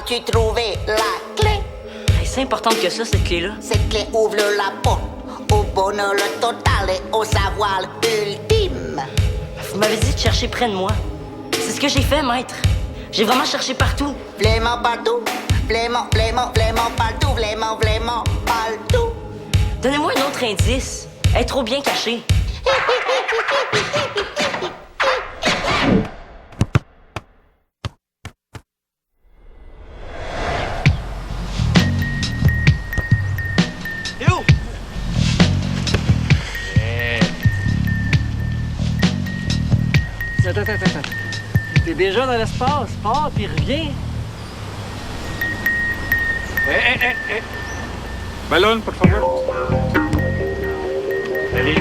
as-tu trouvé la clé? Hey, c'est important que ça, cette clé-là. Cette clé ouvre la porte au bonheur total et au savoir ultime. Vous m'avez dit de chercher près de moi. C'est ce que j'ai fait, maître. J'ai vraiment cherché partout. Vraiment partout, vraiment partout, vraiment partout. Donnez-moi un autre indice. Elle est trop bien cachée. Théo! Attends. T'es déjà dans l'espace. Pars, puis reviens. Ballon, por favor. Allez.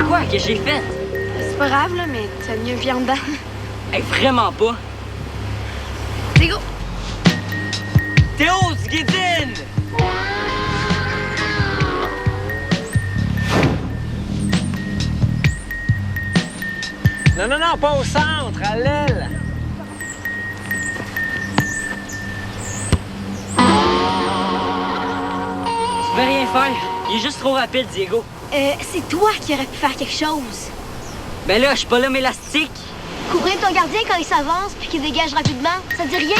Quoi que j'ai fait? C'est pas grave, là, mais t'as mieux viens dedans. Hey, vraiment pas. C'est go! Théo, du guédine! Non, pas au centre, à l'aile. Tu peux rien faire. Il est juste trop rapide, Diego. C'est toi qui aurais pu faire quelque chose. Ben là, je suis pas l'homme élastique. Courir ton gardien quand il s'avance puis qu'il dégage rapidement, ça te dit rien?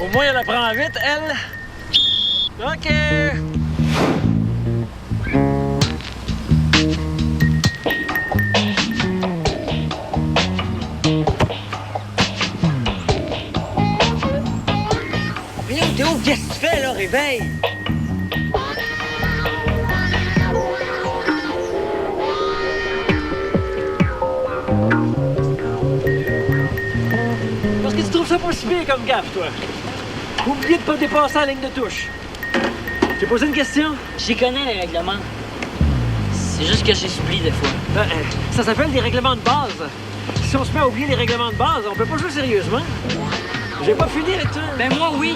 Au moins, elle apprend vite, elle. OK. Voyons, Théo, qu'est-ce que tu fais, là? Réveille! Parce que tu trouves ça pas si bien comme gaffe, toi. Oublie de pas dépasser la ligne de touche. J'ai posé une question. J'y connais les règlements. C'est juste que j'ai j'oublie des fois. Ça s'appelle des règlements de base. Si on se met à oublier les règlements de base, on peut pas jouer sérieusement. J'ai pas fini avec toi. Ben moi, oui.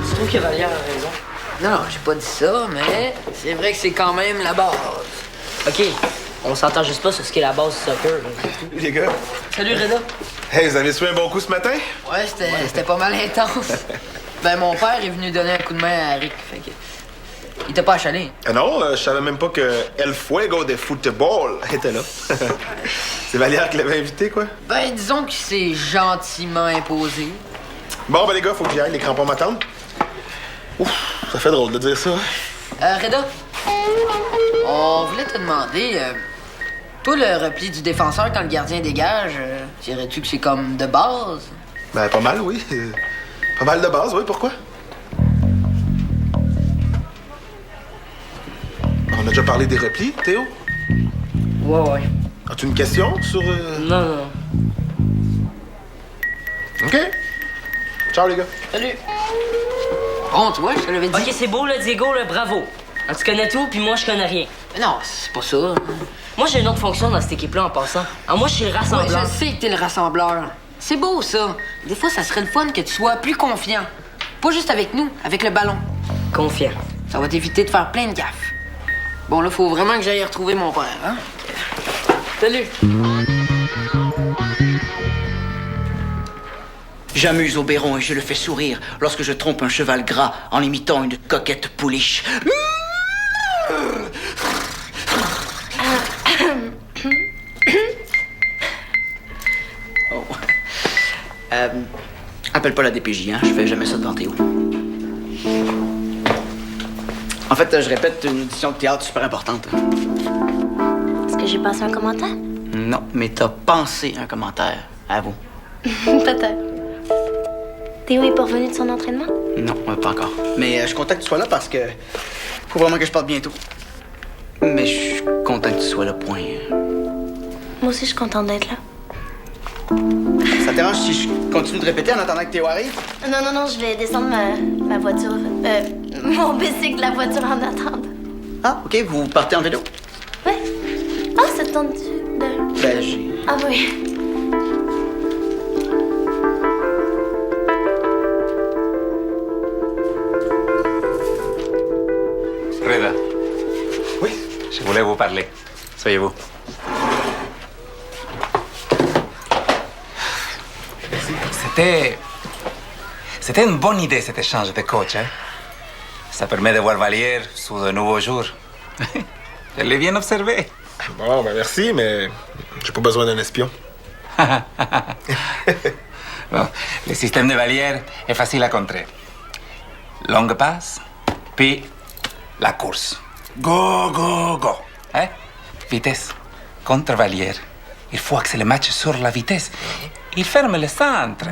Je trouve que Valère a raison. Non, j'ai pas dit ça, mais c'est vrai que c'est quand même la base. OK, on s'entend juste pas sur ce qu'est la base du soccer. là. Les gars, Salut, Reda. hey, vous avez su un bon coup ce matin? Ouais, c'était pas mal intense. Ben, mon père est venu donner un coup de main à Rick, fait que... Il t'a pas achalé. Non, je savais même pas que El Fuego de Football était là. C'est Valère qui l'avait invité, quoi. Ben, disons qu'il s'est gentiment imposé. Bon, ben les gars, faut que j'y aille, les crampons m'attendent. Ouf, ça fait drôle de dire ça. Reda, on voulait te demander... toi, le repli du défenseur quand le gardien dégage, dirais-tu que c'est comme de base? Ben, pas mal, oui. Pas mal de base, oui, pourquoi? On a déjà parlé des replis, Théo? Ouais. As-tu une question sur... Non. OK. Ciao, les gars. Salut. Bon, tu vois, je te l'avais dit. OK, c'est beau, là, Diego, là, bravo. Alors, tu connais tout, puis moi, je connais rien. Mais non, c'est pas ça. Moi, j'ai une autre fonction dans cette équipe-là, en passant. Alors, moi, je suis le Ouais, rassembleur. je sais que t'es le rassembleur. C'est beau, ça. Des fois, ça serait le fun que tu sois plus confiant. Pas juste avec nous, avec le ballon. Confiant. Ça va t'éviter de faire plein de gaffes. Bon, là, faut vraiment que j'aille retrouver mon père, hein? Salut. J'amuse Oberon et je le fais sourire lorsque je trompe un cheval gras en imitant une coquette pouliche. Oh. Appelle pas la DPJ, hein? Je fais jamais ça devant Théo. En fait, je répète une audition de théâtre super importante. Est-ce que j'ai passé un commentaire? Non, mais t'as pensé un commentaire. À vous. Peut-être. Théo est pas revenu de son entraînement? Non, pas encore. Mais je suis content que tu sois là parce que faut vraiment que je parte bientôt. Mais je suis content que tu sois là, point. Moi aussi, je suis contente d'être là. Ça te dérange si je continue de répéter en attendant que Théo arrive? Non, je vais descendre ma voiture. Mon bicycle, la voiture en attendant. Ah, OK, vous partez en vélo? Ouais. Ah, ça te tente de... Ben, j'ai... Ah oui. Reda, Oui? je voulais vous parler. Soyez-vous. C'était une bonne idée, cet échange de coach, hein? Ça permet de voir Vallière sous de nouveaux jours. Je l'ai bien observé. Bon, ben merci, mais j'ai pas besoin d'un espion. Bon, le système de Vallière est facile à contrer. Longue passe, puis la course. Go, go, go. Hein? Vitesse. Contre Vallière. Il faut axer le match sur la vitesse. Il ferme le centre.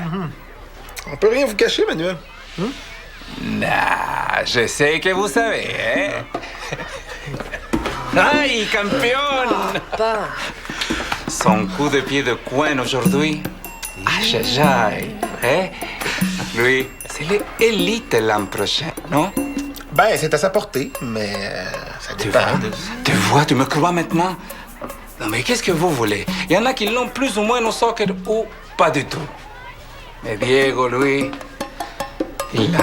On peut rien vous cacher, Manuel. Nah, je sais que vous savez, hein? Ay, campeón! Son coup de pied de coin aujourd'hui. Aïe, aïe, hein? Lui, c'est l'élite l'an prochain, non? Ben, c'est à sa portée, mais ça dépend. Tu vois, tu me crois maintenant? Non, mais qu'est-ce que vous voulez? Il y en a qui l'ont plus ou moins au soccer ou pas du tout. Mais Diego, lui, il l'a.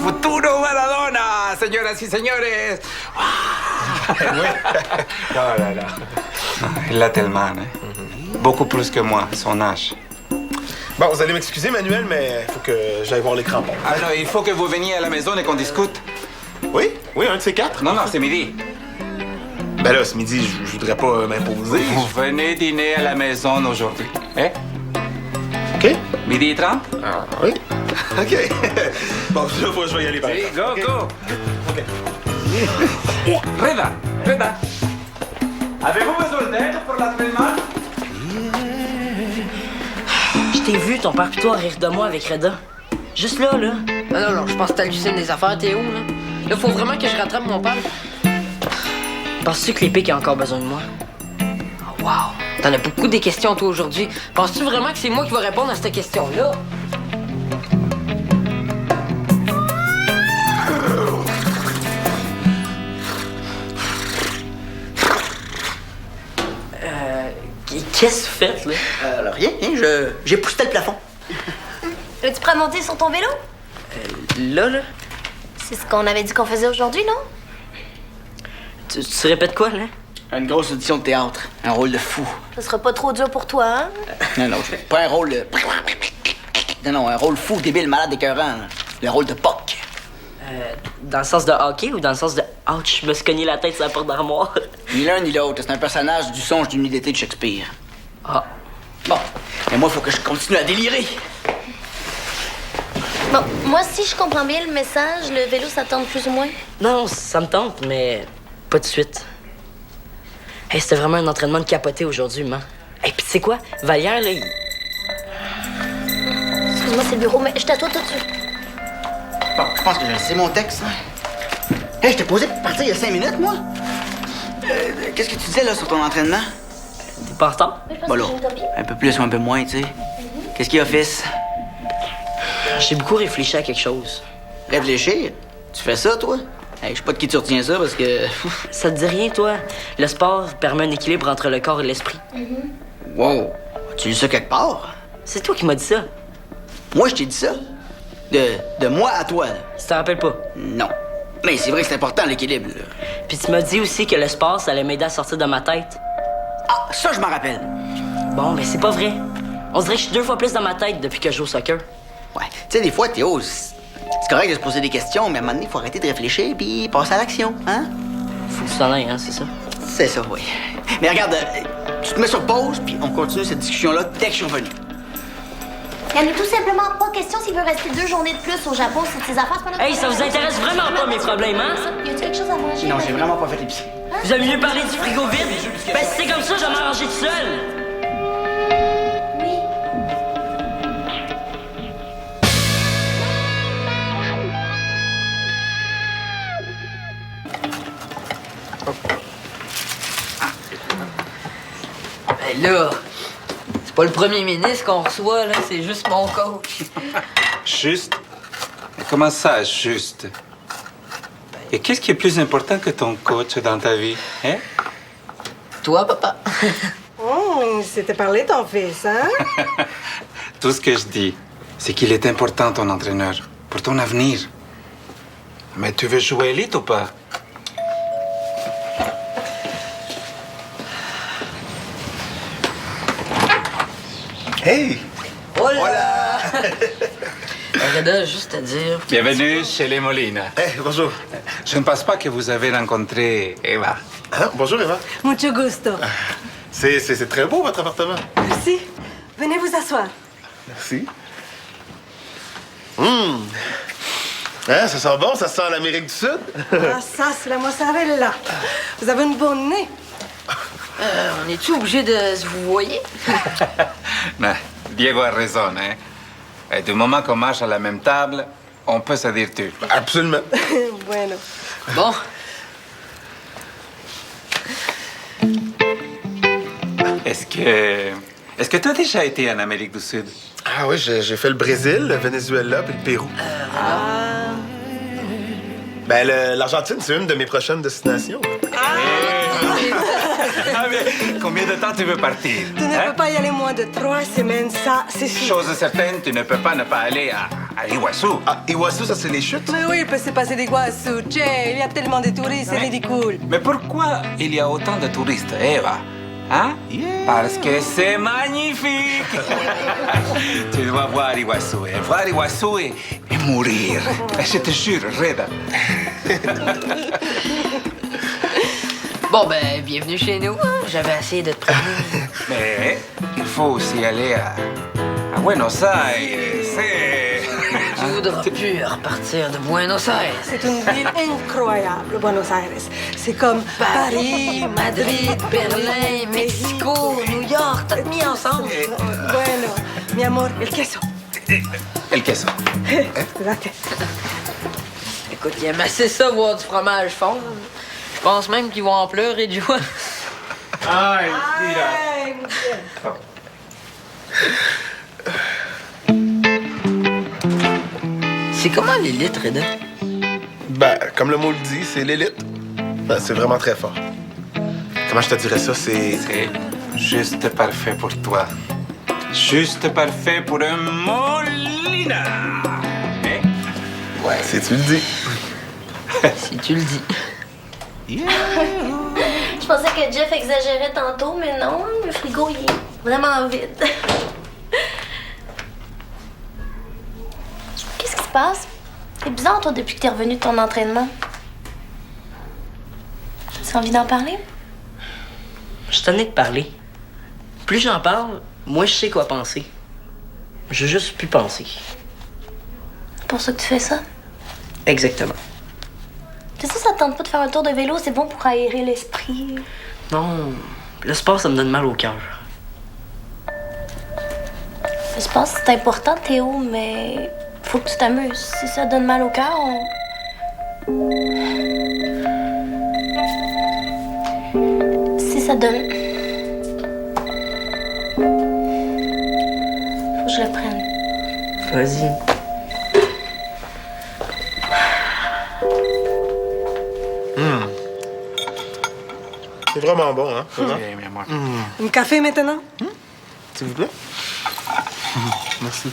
Futuro Maradona, señoras y señores. Non. Il l'a tellement, hein? Beaucoup plus que moi, son âge. Bon, vous allez m'excuser, Manuel, mais il faut que j'aille voir les crampons. Alors, il faut que vous veniez à la maison et qu'on discute. Oui, un de ces quatre. Non, c'est midi. Ben là, ce midi, je voudrais pas m'imposer. Vous venez dîner à la maison aujourd'hui, hein? OK. Midi et 30? Ah, oui. OK. Bon, je vais y aller par Oui, exemple. go, go. Reda. Avez-vous besoin d'aide pour l'entraînement? Je t'ai vu, ton père pis toi, rire de moi avec Reda. Juste là. Ah non, je pense que t'hallucines des affaires, Théo, là. Là, faut vraiment que je rattrape mon père. Penses-tu que l'Épique a encore besoin de moi? Oh, wow! T'en as beaucoup des questions, toi, aujourd'hui. Penses-tu vraiment que c'est moi qui vais répondre à cette question-là? Qu'est-ce que vous faites, là? Rien, j'ai poussé le plafond. Tu prends monter sur ton vélo? Là? C'est ce qu'on avait dit qu'on faisait aujourd'hui, non? Tu répètes quoi, là? Une grosse audition de théâtre. Un rôle de fou. Ce sera pas trop dur pour toi, hein? Non, pas un rôle de... Non, un rôle fou, débile, malade, écœurant. Le rôle de Puck. Dans le sens de hockey ou dans le sens de « Ouch, je me suis cogné la tête sur la porte d'armoire ». Ni l'un ni l'autre. C'est un personnage du songe d'une nuit d'été de Shakespeare. Ah. Bon, mais moi, il faut que je continue à délirer. Bon, moi, si je comprends bien le message, le vélo, ça tente plus ou moins. Non, ça me tente, mais pas de suite. Hey, c'était vraiment un entraînement de capoté aujourd'hui, man. Hey, pis tu sais quoi? Vallière, là, Excuse-moi, c'est le bureau, mais je t'attends tout de suite. Bon, je pense que j'ai laissé mon texte. Hey, je t'ai posé pour partir il y a 5 minutes, moi. Qu'est-ce que tu disais, là, sur ton entraînement? T'es pas en retard? Bon, là, un peu plus ou un peu moins, tu sais. Qu'est-ce qu'il y a, fils? J'ai beaucoup réfléchi à quelque chose. Réfléchir? Tu fais ça, toi? Hey, je sais pas de qui tu retiens ça, parce que... Ça te dit rien, toi? Le sport permet un équilibre entre le corps et l'esprit. Wow! As-tu lu ça quelque part? C'est toi qui m'as dit ça. Moi, je t'ai dit ça? De moi à toi, là? Tu te rappelles pas? Non. Mais c'est vrai que c'est important, l'équilibre, là. Puis tu m'as dit aussi que le sport, ça allait m'aider à sortir de ma tête. Ah, ça, je m'en rappelle. Bon, mais c'est pas vrai. On dirait que je suis 2 fois plus dans ma tête depuis que je joue au soccer. Ouais. Tu sais, des fois, Théo, c'est correct de se poser des questions, mais à un moment donné, il faut arrêter de réfléchir puis passer à l'action, hein? Faut que tu t'en ailles, hein, c'est ça? C'est ça, oui. Mais regarde, tu te mets sur pause, puis on continue cette discussion-là dès que je suis revenu. Il n'y en a tout simplement pas question s'il veut rester 2 journées de plus au Japon, c'est de ses affaires. C'est pas notre Hey, ça vous problème. intéresse vraiment pas mes problèmes, hein? Y a-tu quelque chose à manger? Non, j'ai vraiment pas fait l'épicerie. Vous avez mieux parler du frigo vide? Ben, si c'est comme ça, je vais m'arranger tout seul. Oui. Ben là, c'est pas le premier ministre qu'on reçoit, là, c'est juste mon coach. Juste? Mais comment ça, juste? Et qu'est-ce qui est plus important que ton coach dans ta vie, hein? Toi, papa? Oh, c'était parlé ton fils, hein? Tout ce que je dis, c'est qu'il est important, ton entraîneur, pour ton avenir. Mais tu veux jouer élite ou pas? Hey! Hola! Reda, juste à dire... Bienvenue chez les Molina. Hey, bonjour. Je ne pense pas que vous avez rencontré Eva. Ah, bonjour, Eva. Mucho gusto. C'est très beau, votre appartement. Merci. Venez vous asseoir. Merci. Hein, ça sent bon, ça sent l'Amérique du Sud. Ah, ça, c'est la mozzarella. Vous avez une bonne nez. On est-tu obligé de se vous voyer? Non, Diego a raison, hein. Et du moment qu'on marche à la même table, on peut se dire tu. Absolument. Bueno. Bon. Est-ce que tu as déjà été en Amérique du Sud? Ah oui, j'ai fait le Brésil, le Venezuela puis le Pérou. Ben, l'Argentine, c'est une de mes prochaines destinations. Ah, mais combien de temps tu veux partir? Tu ne peux pas y aller moins de 3 semaines, ça, c'est sûr. Chose certaine, tu ne peux pas ne pas aller à Iguazu. Ah, Iguazu, ça, c'est les chutes? Mais oui, il peut se passer des Guassou. Il y a tellement de touristes, c'est ridicule. Mais pourquoi il y a autant de touristes, Eva? Hein? Parce que c'est magnifique! Tu dois voir Iguazu. Et voir Iguazu et mourir. Je te jure, Reda. Bon, ben, bienvenue chez nous. J'avais essayé de te prévenir. Mais il faut aussi aller à Buenos Aires. Tu voudras plus repartir de Buenos Aires. C'est une ville incroyable, Buenos Aires. C'est comme Paris, Madrid, Berlin, Mexico, New York, tout mis ensemble. Bueno, mi amor, el queso. El queso. Scusate. Écoute, il aime assez ça, voir du fromage fond. Je pense même qu'ils vont en pleurer de joie. Ay, Ay, muy bien. C'est comment l'élite, Reda? Ben, comme le mot le dit, c'est l'élite. Ben, c'est vraiment très fort. Comment je te dirais ça? C'est juste parfait pour toi. Juste parfait pour un Molina. Hein? Ouais, si tu le dis. Si tu le dis. Je pensais que Jeff exagérait tantôt, mais non, le frigo, il est vraiment vide. Qu'est-ce qui se passe? C'est bizarre, toi, depuis que t'es revenu de ton entraînement. Tu as envie d'en parler? Je suis tanné de parler. Plus j'en parle, moins je sais quoi penser. Je veux juste plus penser. C'est pour ça que tu fais ça? Exactement. C'est ça te tente pas de faire un tour de vélo? C'est bon pour aérer l'esprit. Non, le sport, ça me donne mal au cœur. Le sport, c'est important, Théo, mais faut que tu t'amuses. Si ça donne mal au cœur, Si ça donne... Faut que je le prenne. Vas-y. C'est vraiment bon, hein? Vraiment? Oui, mi amor. Un café maintenant? S'il vous plaît? Merci.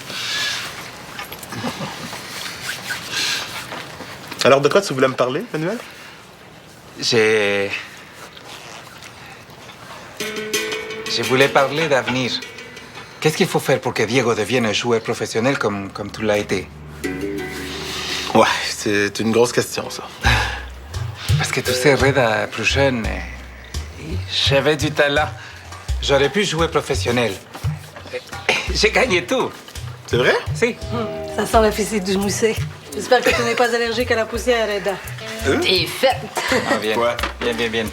Alors, de quoi tu voulais me parler, Manuel? Je voulais parler d'avenir. Qu'est-ce qu'il faut faire pour que Diego devienne un joueur professionnel comme tu l'as été? Ouais, c'est une grosse question, ça. Parce que tu sais, Reda, plus jeune, j'avais du talent. J'aurais pu jouer professionnel. J'ai gagné tout. C'est vrai? Si. Ça sent la fessée du mousset. J'espère que tu n'es pas allergique à la poussière, Reda. T'es faite. Ah, bien. Ouais. Bien.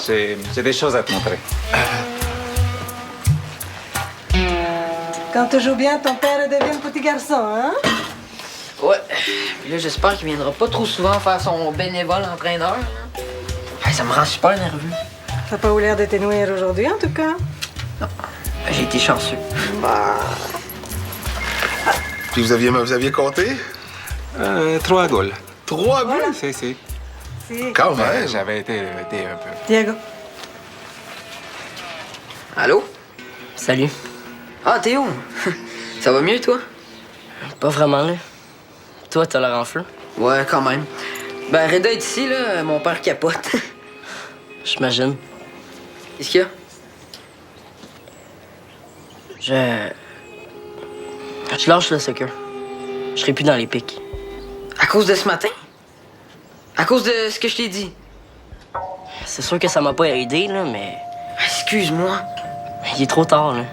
J'ai des choses à te montrer. Quand tu joues bien, ton père devient petit garçon, hein? Ouais. Puis là, j'espère qu'il viendra pas trop souvent faire son bénévole entraîneur. Hey, ça me rend super nerveux. T'as pas eu l'air de t'énouir aujourd'hui, en tout cas. J'ai été chanceux. Puis vous aviez compté? 3 goals. 3 buts? Si. Si. Quand Ouais, même. j'avais été un peu. Diego. Allô? Salut. Ah, Théo. Ça va mieux, toi? Pas vraiment, là. Toi, t'as l'air en feu. Ouais, quand même. Ben, Reda est ici, là. Mon père capote. J'imagine. Qu'est-ce qu'il y a? Je lâche le soccer. Je serai plus dans les pics. À cause de ce matin? À cause de ce que je t'ai dit? C'est sûr que ça m'a pas aidé, là, mais Excuse-moi. il est trop tard, là.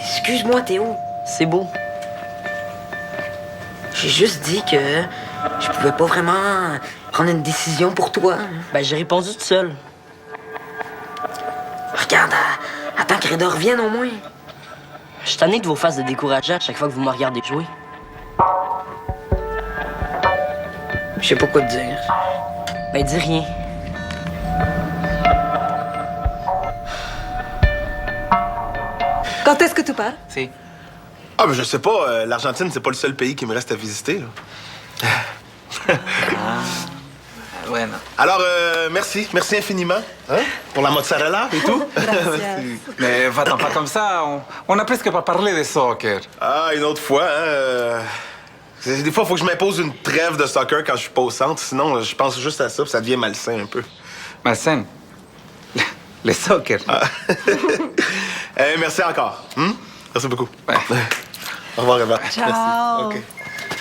Excuse-moi, Théo. C'est beau. J'ai juste dit que je pouvais pas vraiment prendre une décision pour toi. Ben, j'ai répondu tout seul. Regarde, attends que Reda revienne au moins. Je suis tanné de vos faces de décourager à chaque fois que vous me regardez jouer. Je sais pas quoi te dire. Ben, dis rien. Quand est-ce que tu pars? Si. Ah, ben je sais pas. L'Argentine, c'est pas le seul pays qui me reste à visiter, là. Bueno. Alors, merci. Merci infiniment. Hein? Pour la mozzarella et tout. Merci. Mais va-t'en pas comme ça. On a presque pas parlé de soccer. Ah, une autre fois, hein. Des fois, il faut que je m'impose une trêve de soccer quand je suis pas au centre. Sinon, je pense juste à ça, puis ça devient malsain un peu. Malsain. Le soccer. Ah. Merci encore. Merci beaucoup. Ouais. Au revoir, Eva. Ciao. Merci. OK.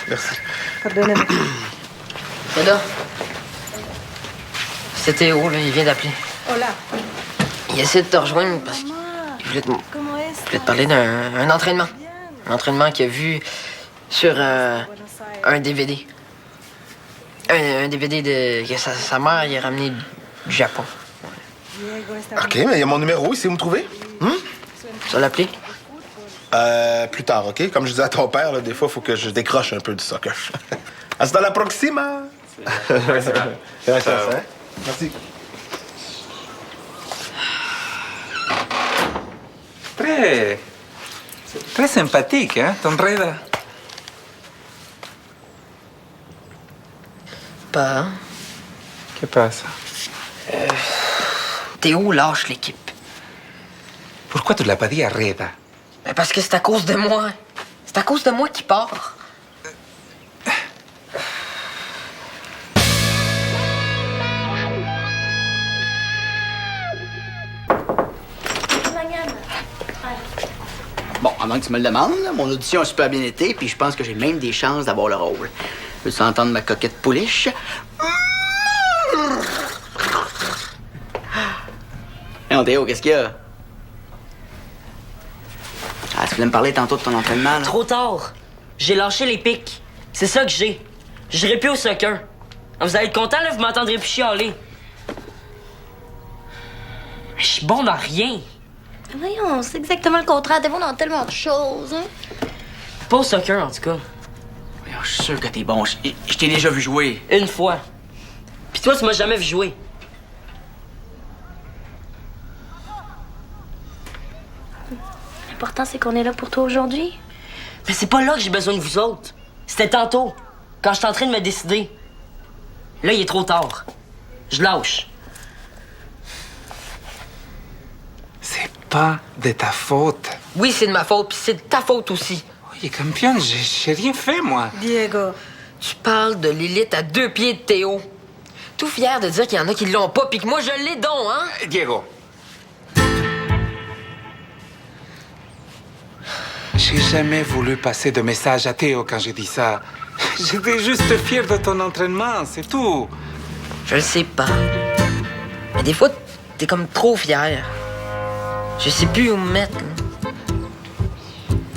Merci. Pardonnez-moi. Reda. C'est Théo, là, il vient d'appeler. Hola. Il essaie de te rejoindre parce qu'il voulait Comment est-ce? voulait te parler d'un entraînement. Un entraînement qu'il a vu sur un DVD. Un DVD que sa mère il a ramené du Japon. OK, mais il y a mon numéro, il sait où me trouver. Tu vas l'appeler? Plus tard, OK? Comme je disais à ton père, là, des fois, il faut que je décroche un peu du soccer. Hasta la próxima! Gracias, hein? Merci. Très sympathique, hein, ton Reda. Pas. ¿Qué pasa? Théo lâche l'équipe. Pourquoi tu l'as pas dit à Reda? Mais parce que c'est à cause de moi. C'est à cause de moi qu'il part. Bon, avant que tu me le demandes, là, mon audition a super bien été, puis je pense que j'ai même des chances d'avoir le rôle. Veux-tu entendre ma coquette pouliche? Non, Théo, qu'est-ce qu'il y a? Ah, tu voulais me parler tantôt de ton entraînement, là? Trop tard. J'ai lâché les pics. C'est ça que j'ai. J'irai plus au soccer. Vous allez être content, là, vous m'entendrez plus chialer. Je suis bon dans rien. Voyons, c'est exactement le contraire. T'es bon dans tellement de choses, hein? Pas au soccer, en tout cas. Voyons, je suis sûr que t'es bon. Je t'ai déjà vu jouer. Une fois. Puis toi, tu m'as jamais vu jouer. L'important, c'est qu'on est là pour toi aujourd'hui. Mais c'est pas là que j'ai besoin de vous autres. C'était tantôt, quand j'étais en train de me décider. Là, il est trop tard. Je lâche. C'est pas de ta faute. Oui, c'est de ma faute, puis c'est de ta faute aussi. Oui, campion, j'ai rien fait, moi. Diego. Tu parles de l'élite à 2 pieds de Théo. Tout fier de dire qu'il y en a qui l'ont pas, puis que moi, je l'ai donc, hein? Diego. J'ai jamais voulu passer de message à Théo quand j'ai dit ça. J'étais juste fier de ton entraînement, c'est tout. Je le sais pas. Mais des fois, t'es comme trop fier. Je sais plus où me mettre, là.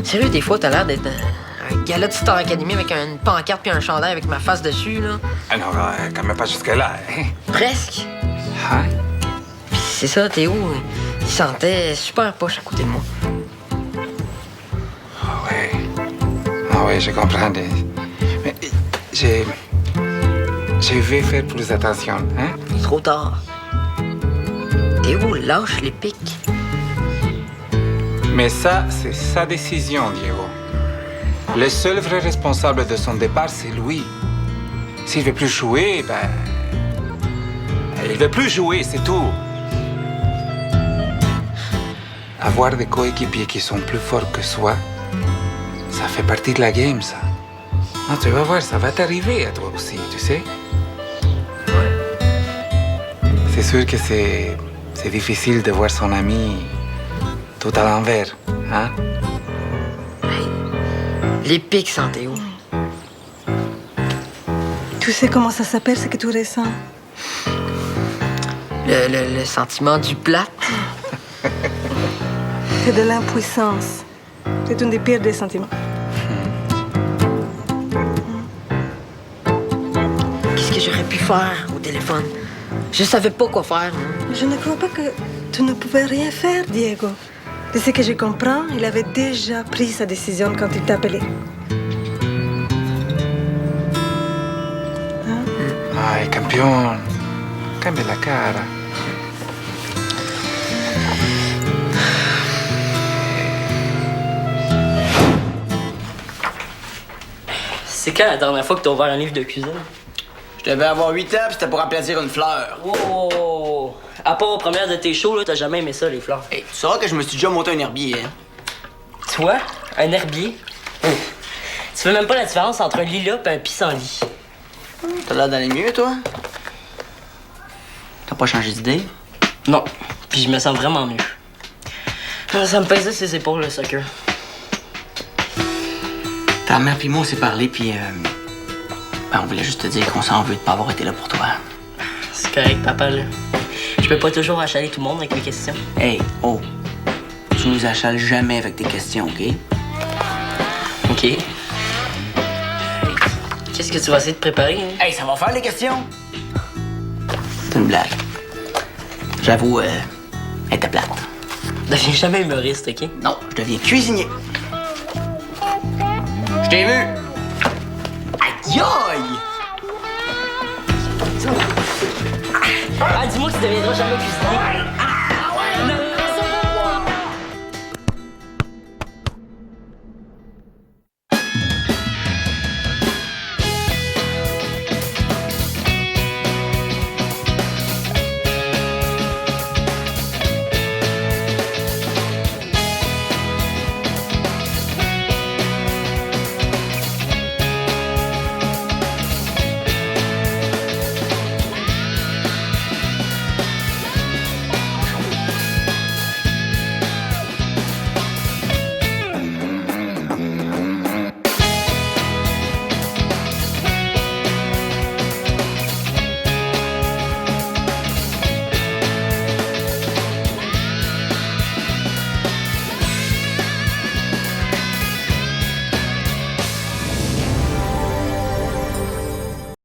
Sérieux, des fois, t'as l'air d'être un gala de Star Academy avec une pancarte puis un chandail avec ma face dessus, là. Alors, quand même pas jusque-là, hein? Presque. Ah, Puis c'est ça, Théo, il sentait super poche à côté de moi. ah ouais, je comprends. Mais je vais faire plus attention, hein? Trop tard. Théo lâche les pics. Mais ça, c'est sa décision, Diego. Le seul vrai responsable de son départ, c'est lui. S'il veut plus jouer, ben... il veut plus jouer, c'est tout. Avoir des coéquipiers qui sont plus forts que soi, ça fait partie de la game, ça. Non, tu vas voir, ça va t'arriver à toi aussi, tu sais. C'est sûr que c'est difficile de voir son ami tout à l'envers, hein? L'épique Santéo. Tu sais comment ça s'appelle, ce que tu ressens? Le sentiment du plat. C'est de l'impuissance. C'est un des pires des sentiments. Qu'est-ce que j'aurais pu faire au téléphone? Je savais pas quoi faire. Je ne crois pas que tu ne pouvais rien faire, Diego. De ce que je comprends, il avait déjà pris sa décision quand il t'a appelé. Ay, campeón. Cambia la cara. C'est quand la dernière fois que t'as ouvert un livre de cuisine? Je devais avoir 8 ans, puis c'était pour applatir une fleur. Oh! À part aux premières de tes shows, là, t'as jamais aimé ça, les fleurs. Hey, tu sauras que je me suis déjà monté un herbier, hein? Toi, un herbier? Oh. Tu fais même pas la différence entre un lilas et un pissenlit. T'as l'air d'aller mieux, toi? T'as pas changé d'idée? Non, puis je me sens vraiment mieux. Ça me pesait ses épaules, le soccer. Ta mère puis moi, on s'est parlé, puis on voulait juste te dire qu'on s'en veut de pas avoir été là pour toi. C'est correct, papa, là. Je peux pas toujours achaler tout le monde avec mes questions. Hey, oh! Tu nous achales jamais avec tes questions, OK? OK. Qu'est-ce que tu vas essayer de préparer, hein? Hey, ça va faire les questions! C'est une blague. J'avoue, elle était plate. Deviens jamais humoriste, OK? Non, je deviens cuisinier. Je t'ai vu! Aïe aïe! Ah, dis-moi que tu deviendras jamais cuisinier.